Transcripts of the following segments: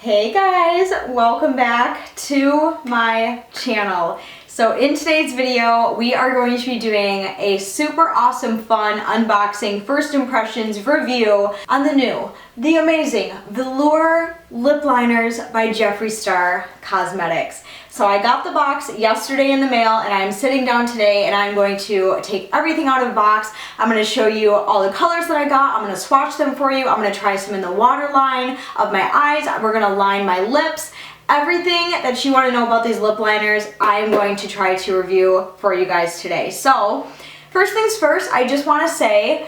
Hey guys, welcome back to my channel. So in today's video, we are going to be doing a super awesome, fun unboxing, first impressions review on the new, the amazing Velour lip liners by Jeffree Star Cosmetics. So I got the box yesterday in the mail and I'm sitting down today and I'm going to take everything out of the box. I'm going to show you all the colors that I got. I'm going to swatch them for you. I'm going to try some in the waterline of my eyes. We're going to line my lips. Everything that you want to know about these lip liners, I'm going to try to review for you guys today. So first things first, I just want to say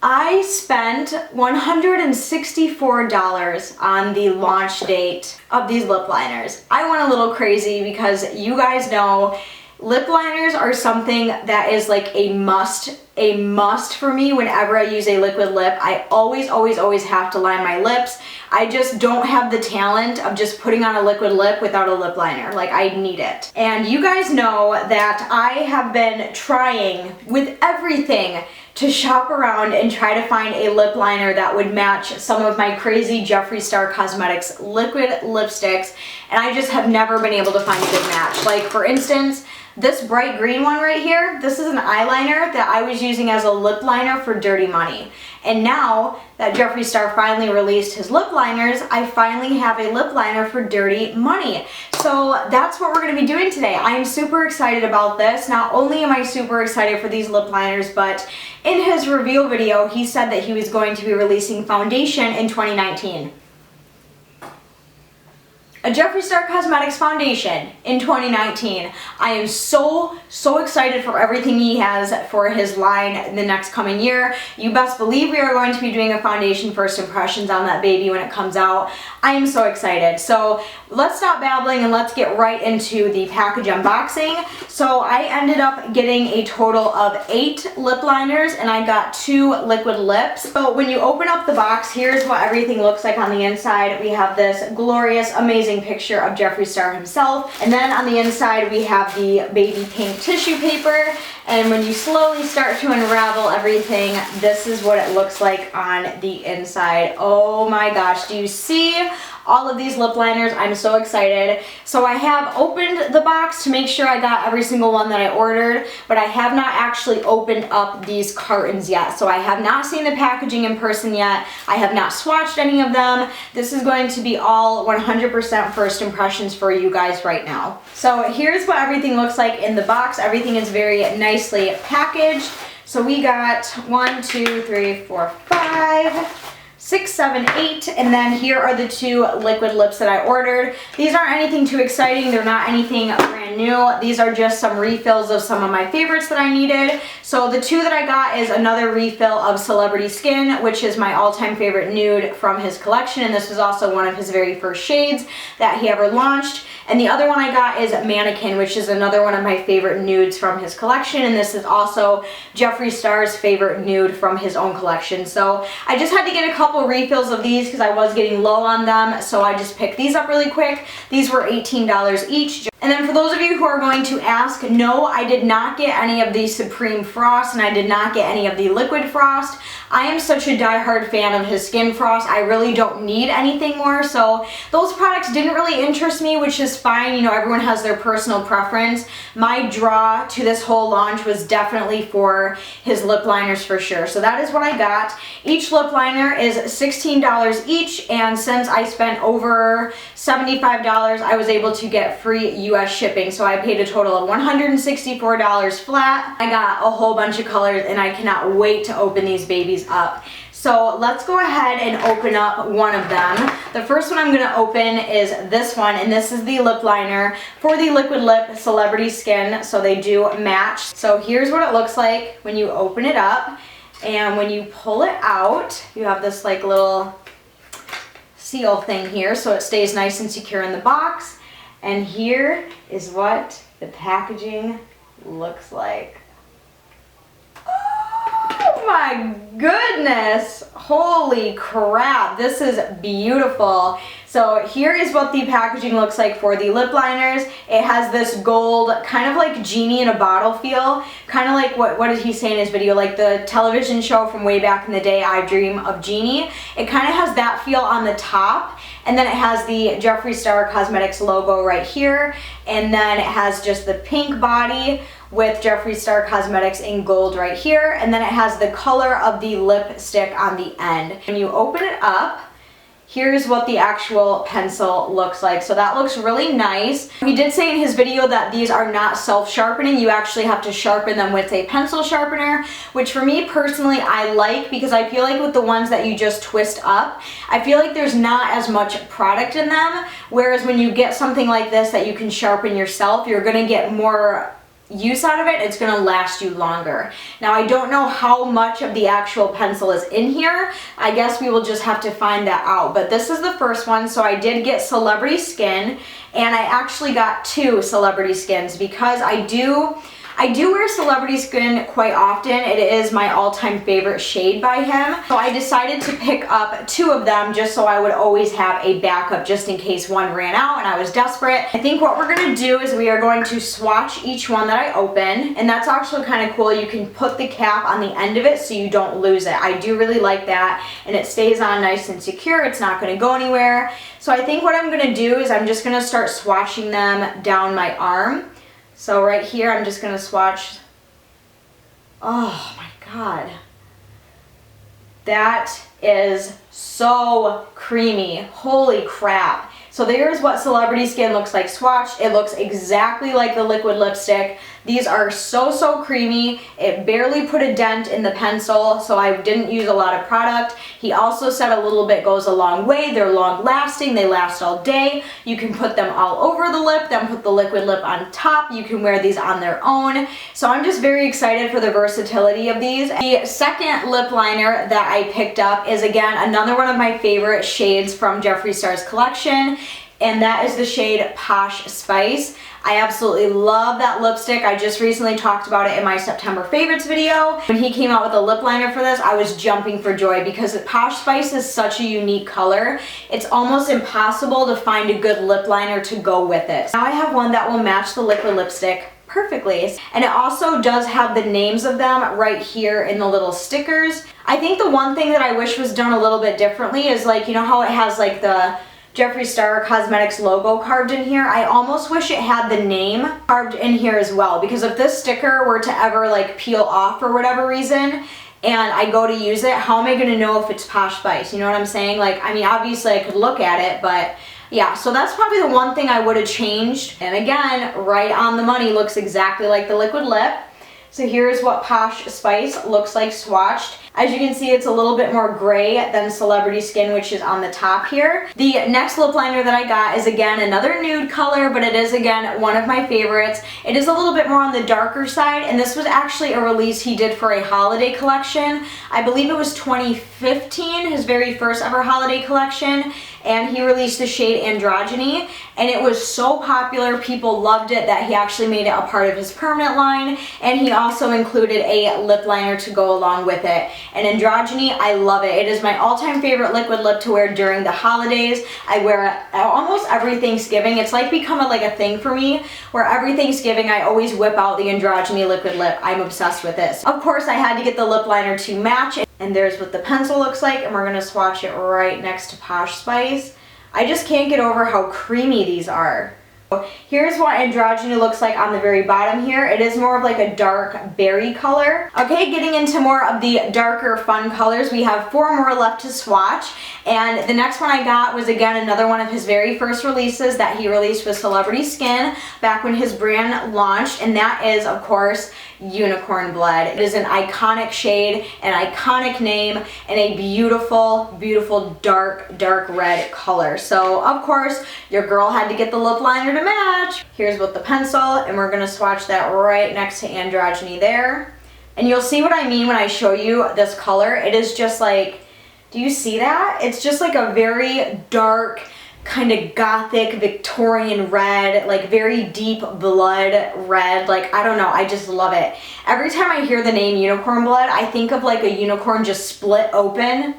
I spent $164 on the launch date of these lip liners. I went a little crazy because you guys know lip liners are something that is like a must for me whenever I use a liquid lip. I always have to line my lips. I just don't have the talent of just putting on a liquid lip without a lip liner. Like, I need it. And you guys know that I have been trying with everything to shop around and try to find a lip liner that would match some of my crazy Jeffree Star Cosmetics liquid lipsticks, and I just have never been able to find a good match. Like, for instance, this bright green one right here, this is an eyeliner that I was using as a lip liner for Dirty Money. And now that Jeffree Star finally released his lip liners, I finally have a lip liner for Dirty Money. So that's what we're going to be doing today. I am super excited about this. Not only am I super excited for these lip liners, but in his reveal video, he said that he was going to be releasing foundation in 2019. A Jeffree Star Cosmetics foundation in 2019. I am so excited for everything he has for his line in the next coming year. You best believe we are going to be doing a foundation first impressions on that baby when it comes out. I am so excited. So let's stop babbling and let's get right into the package unboxing. So I ended up getting a total of 8 lip liners and I got 2 liquid lips. So when you open up the box, here's what everything looks like on the inside. We have this glorious, amazing picture of Jeffree Star himself, and then on the inside we have the baby pink tissue paper, and when you slowly start to unravel everything, this is what it looks like on the inside. Oh my gosh, do you see all of these lip liners? I'm so excited. So I have opened the box to make sure I got every single one that I ordered, but I have not actually opened up these cartons yet. So I have not seen the packaging in person yet. I have not swatched any of them. This is going to be all 100% first impressions for you guys right now. So here's what everything looks like in the box. Everything is very nicely packaged. So we got 1, 2, 3, 4, 5, 6, 7, 8, and then here are the 2 liquid lips that I ordered. These aren't anything too exciting. They're not anything brand new. These are just some refills of some of my favorites that I needed. So the 2 that I got is another refill of Celebrity Skin, which is my all-time favorite nude from his collection, and this was also one of his very first shades that he ever launched. And the other one I got is Mannequin, which is another one of my favorite nudes from his collection, and this is also Jeffree Star's favorite nude from his own collection. So I just had to get a couple refills of these because I was getting low on them, so I just picked these up really quick. These were $18 each. And then for those of you who are going to ask, no, I did not get any of the Supreme Frost and I did not get any of the Liquid Frost. I am such a diehard fan of his Skin Frost. I really don't need anything more, so those products didn't really interest me, which is fine. You know, everyone has their personal preference. My draw to this whole launch was definitely for his lip liners for sure. So that is what I got. Each lip liner is $16 each, and since I spent over $75, I was able to get free US shipping. So I paid a total of $164 flat. I got a whole bunch of colors and I cannot wait to open these babies up. So let's go ahead and open up one of them. The first one I'm going to open is this one, and this is the lip liner for the liquid lip Celebrity Skin, so they do match. So here's what it looks like when you open it up, and when you pull it out, you have this like little seal thing here so it stays nice and secure in the box. And here is what the packaging looks like. Oh my goodness! Holy crap, this is beautiful. So here is what the packaging looks like for the lip liners. It has this gold, kind of like genie in a bottle feel, kind of like what did he say in his video, like the television show from way back in the day, I Dream of Jeannie. It kind of has that feel on the top, And then it has the Jeffree Star Cosmetics logo right here. And then it has just the pink body with Jeffree Star Cosmetics in gold right here. And then it has the color of the lipstick on the end. When you open it up, here's what the actual pencil looks like. So that looks really nice. He did say in his video that these are not self-sharpening. You actually have to sharpen them with a pencil sharpener, which for me personally I like, because I feel like with the ones that you just twist up, I feel like there's not as much product in them. Whereas when you get something like this that you can sharpen yourself, you're gonna get more use out of it. It's going to last you longer. Now I don't know how much of the actual pencil is in here. I guess we will just have to find that out. But this is the first one. So I did get Celebrity Skin, and I actually got 2 Celebrity Skins because I do wear Celebrity Skin quite often. It is my all-time favorite shade by him. So I decided to pick up 2 of them just so I would always have a backup just in case one ran out and I was desperate. I think what we're gonna do is we are going to swatch each one that I open, and that's actually kind of cool. You can put the cap on the end of it so you don't lose it. I do really like that, and it stays on nice and secure. It's not gonna go anywhere. So I think what I'm gonna do is I'm just gonna start swatching them down my arm. So right here, I'm just gonna swatch. Oh my God. That is so creamy. Holy crap. So there's what Celebrity Skin looks like swatched. It looks exactly like the liquid lipstick. These are so creamy. It barely put a dent in the pencil, so I didn't use a lot of product. He also said a little bit goes a long way. They're long lasting. They last all day. You can put them all over the lip, then put the liquid lip on top. You can wear these on their own. So I'm just very excited for the versatility of these. The second lip liner that I picked up is again another one of my favorite shades from Jeffree Star's collection, and that is the shade Posh Spice. I absolutely love that lipstick. I just recently talked about it in my September favorites video. When he came out with a lip liner for this, I was jumping for joy because Posh Spice is such a unique color. It's almost impossible to find a good lip liner to go with it. Now I have one that will match the liquid lipstick perfectly. And it also does have the names of them right here in the little stickers. I think the one thing that I wish was done a little bit differently is, like, you know how it has like the Jeffree Star Cosmetics logo carved in here? I almost wish it had the name carved in here as well, because if this sticker were to ever like peel off for whatever reason and I go to use it, how am I going to know if it's Posh Spice? You know what I'm saying? Like, I mean, obviously I could look at it, but yeah, so that's probably the one thing I would have changed. And again, right on the money, looks exactly like the liquid lip. So here's what Posh Spice looks like swatched. As you can see, it's a little bit more gray than Celebrity Skin, which is on the top here. The next lip liner that I got is again another nude color, but it is again one of my favorites. It is a little bit more on the darker side, and this was actually a release he did for a holiday collection. I believe it was 2015, his very first ever holiday collection, and he released the shade Androgyny, and it was so popular, people loved it, that he actually made it a part of his permanent line, and he also included a lip liner to go along with it. And Androgyny, I love it. It is my all-time favorite liquid lip to wear during the holidays. I wear it almost every Thanksgiving. It's like become like a thing for me, where every Thanksgiving I always whip out the Androgyny liquid lip. I'm obsessed with this. Of course, I had to get the lip liner to match, and there's what the pencil looks like, and we're gonna swatch it right next to Posh Spice. I just can't get over how creamy these are. Here's what Androgyny looks like on the very bottom here. It is more of like a dark berry color. Okay, getting into more of the darker fun colors, we have 4 more left to swatch. And the next one I got was again another one of his very first releases that he released with Celebrity Skin back when his brand launched, and that is of course Unicorn Blood. It is an iconic shade, an iconic name, and a beautiful, beautiful dark red color. So of course your girl had to get the lip liner to match. Here's with the pencil, and we're gonna swatch that right next to Androgyny there. And you'll see what I mean when I show you this color. It is just like, do you see that? It's just like a very dark, kind of gothic Victorian red, like very deep blood red. Like, I don't know, I just love it. Every time I hear the name Unicorn Blood, I think of like a unicorn just split open,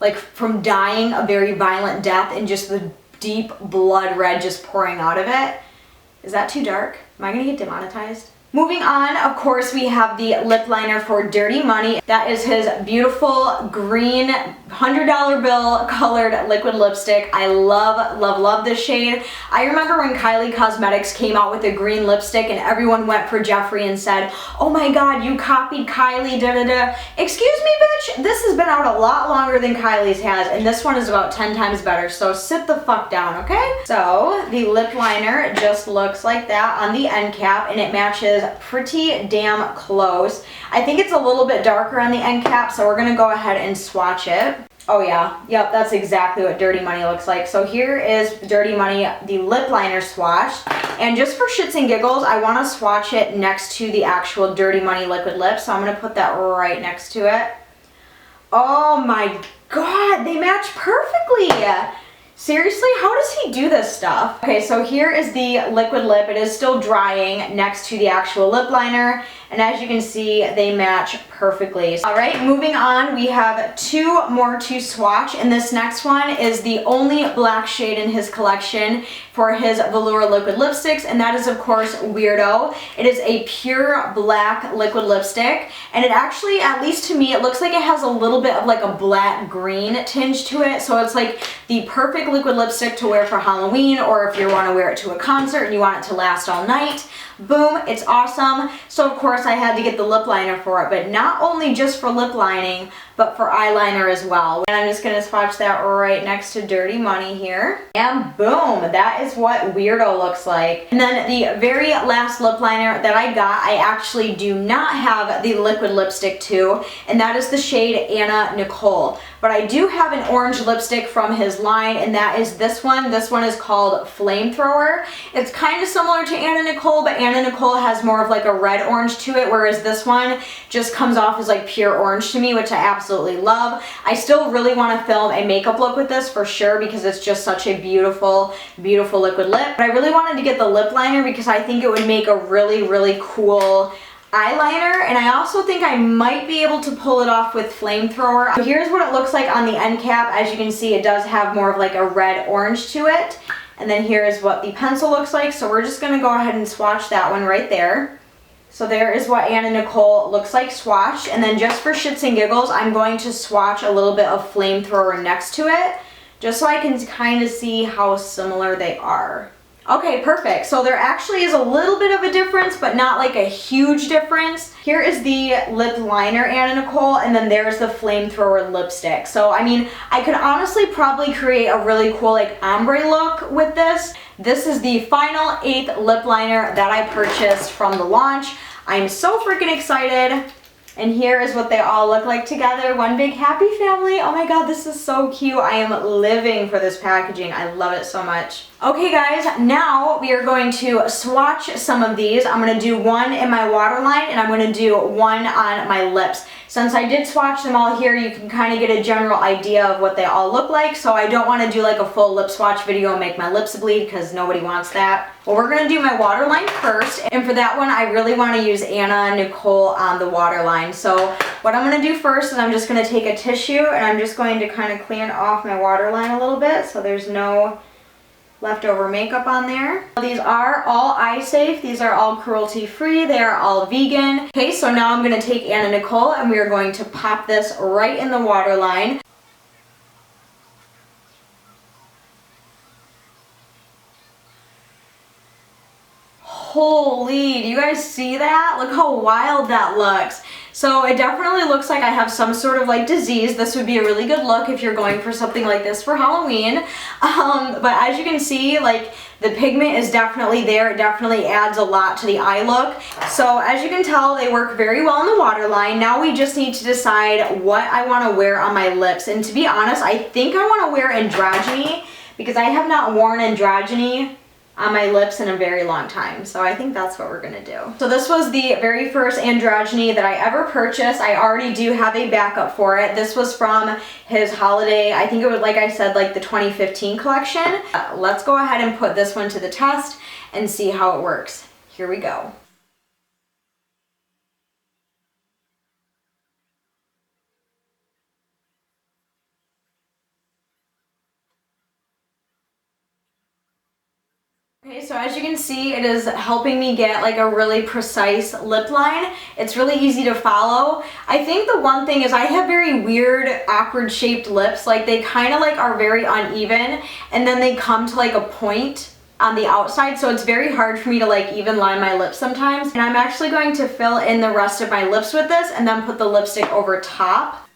like from dying a very violent death, and just the deep blood red just pouring out of it. Is that too dark? Am I gonna get demonetized? Moving on, of course, we have the lip liner for Dirty Money. That is his beautiful green $100 bill colored liquid lipstick. I love, love, love this shade. I remember when Kylie Cosmetics came out with a green lipstick and everyone went for Jeffree and said, oh my god, you copied Kylie, da da da. Excuse me, bitch, this has been out a lot longer than Kylie's has, and this one is about 10 times better, so sit the fuck down, okay? So, the lip liner just looks like that on the end cap, and it matches pretty damn close. I think it's a little bit darker on the end cap, so we're gonna go ahead and swatch it. Oh yeah, yep, that's exactly what Dirty Money looks like. So here is Dirty Money, the lip liner swatch. And just for shits and giggles, I wanna swatch it next to the actual Dirty Money liquid lip, so I'm gonna put that right next to it. Oh my god, they match perfectly! Seriously, how does he do this stuff? Okay, so here is the liquid lip. It is still drying next to the actual lip liner. And as you can see, they match perfectly. All right, moving on, we have two more to swatch. And this next one is the only black shade in his collection for his Velour liquid lipsticks. And that is, of course, Weirdo. It is a pure black liquid lipstick. And it actually, at least to me, it looks like it has a little bit of like a black green tinge to it. So it's like the perfect liquid lipstick to wear for Halloween, or if you want to wear it to a concert and you want it to last all night. Boom, it's awesome. So of course I had to get the lip liner for it, but not only just for lip lining, but for eyeliner as well. And I'm just gonna swatch that right next to Dirty Money here. And boom, that is what Weirdo looks like. And then the very last lip liner that I got, I actually do not have the liquid lipstick to, and that is the shade Anna Nicole. But I do have an orange lipstick from his line, and that is this one. This one is called Flamethrower. It's kind of similar to Anna Nicole, but Anna Nicole has more of like a red orange to it, whereas this one just comes off as like pure orange to me, which I absolutely love. I still really want to film a makeup look with this for sure, because it's just such a beautiful, beautiful liquid lip. But I really wanted to get the lip liner because I think it would make a really, really cool eyeliner, and I also think I might be able to pull it off with Flamethrower. So here's what it looks like on the end cap. As you can see, it does have more of like a red orange to it. And then here is what the pencil looks like. So we're just gonna go ahead and swatch that one right there. So there is what Anna Nicole looks like swatched. And then just for shits and giggles, I'm going to swatch a little bit of Flamethrower next to it, just so I can kind of see how similar they are. Okay, perfect. So there actually is a little bit of a difference, but not like a huge difference. Here is the lip liner, Anna Nicole, and then there's the Flamethrower lipstick. So, I mean, I could honestly probably create a really cool like ombre look with this. This is the final 8th lip liner that I purchased from the launch. I'm so freaking excited. And here is what they all look like together. One big happy family. Oh my god, this is so cute. I am living for this packaging. I love it so much. Okay guys, now we are going to swatch some of these. I'm going to do one in my waterline and I'm going to do one on my lips. Since I did swatch them all here, you can kind of get a general idea of what they all look like. So I don't want to do like a full lip swatch video and make my lips bleed because nobody wants that. Well, we're going to do my waterline first. And for that one, I really want to use Anna Nicole on the waterline. So what I'm going to do first is I'm just going to take a tissue and I'm just going to kind of clean off my waterline a little bit so there's no leftover makeup on there. These are all eye safe. These are all cruelty free. They are all vegan. Okay, so now I'm going to take Anna Nicole and we are going to pop this right in the waterline. Holy, do you guys see that? Look how wild that looks. So it definitely looks like I have some sort of like disease. This would be a really good look if you're going for something like this for Halloween. But as you can see, like the pigment is definitely there. It definitely adds a lot to the eye look. So as you can tell, they work very well in the waterline. Now we just need to decide what I want to wear on my lips. And to be honest, I think I want to wear androgyny because I have not worn androgyny on my lips in a very long time. So I think that's what we're gonna do. So this was the very first androgyny that I ever purchased. I already do have a backup for it. This was from his holiday, I think it was, like I said, like the 2015 collection. Let's go ahead and put this one to the test and see how it works. Here we go. Okay, so as you can see, it is helping me get like a really precise lip line. It's really easy to follow. I think the one thing is I have very weird, awkward shaped lips. Like they kind of like are very uneven and then they come to like a point on the outside, so it's very hard for me to like even line my lips sometimes. And I'm actually going to fill in the rest of my lips with this and then put the lipstick over top.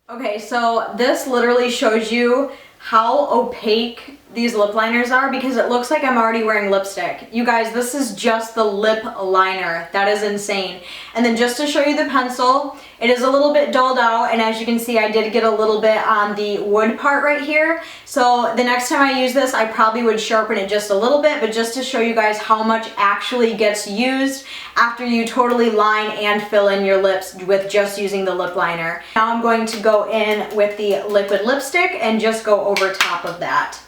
Okay, so this literally shows you how opaque these lip liners are because it looks like I'm already wearing lipstick. You guys, this is just the lip liner. That is insane. And then just to show you the pencil, it is a little bit dulled out, and as you can see, I did get a little bit on the wood part right here. So the next time I use this, I probably would sharpen it just a little bit, but just to show you guys how much actually gets used after you totally line and fill in your lips with just using the lip liner. Now I'm going to go in with the liquid lipstick and just go over top of that.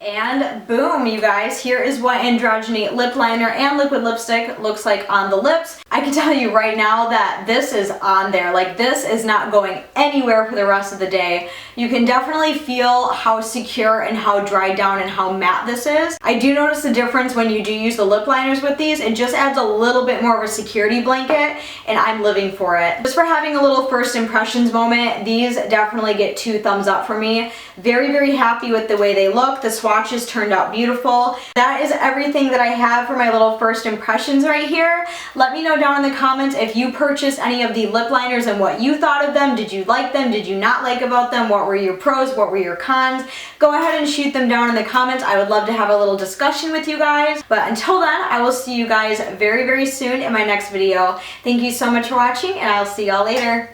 And boom, you guys, here is what androgyny lip liner and liquid lipstick looks like on the lips. I can tell you right now that this is on there. Like, this is not going anywhere for the rest of the day. You can definitely feel how secure and how dried down and how matte this is. I do notice the difference when you do use the lip liners with these. It just adds a little bit more of a security blanket, and I'm living for it. Just for having a little first impressions moment, these definitely get 2 thumbs up for me. Very, very happy with the way they look. The swatches turned out beautiful. That is everything that I have for my little first impressions right here. Let me know down in the comments if you purchased any of the lip liners and what you thought of them. Did you like them? Did you not like about them? What were your pros? What were your cons? Go ahead and shoot them down in the comments. I would love to have a little discussion with you guys. But until then, I will see you guys very, very soon in my next video. Thank you so much for watching, and I'll see y'all later.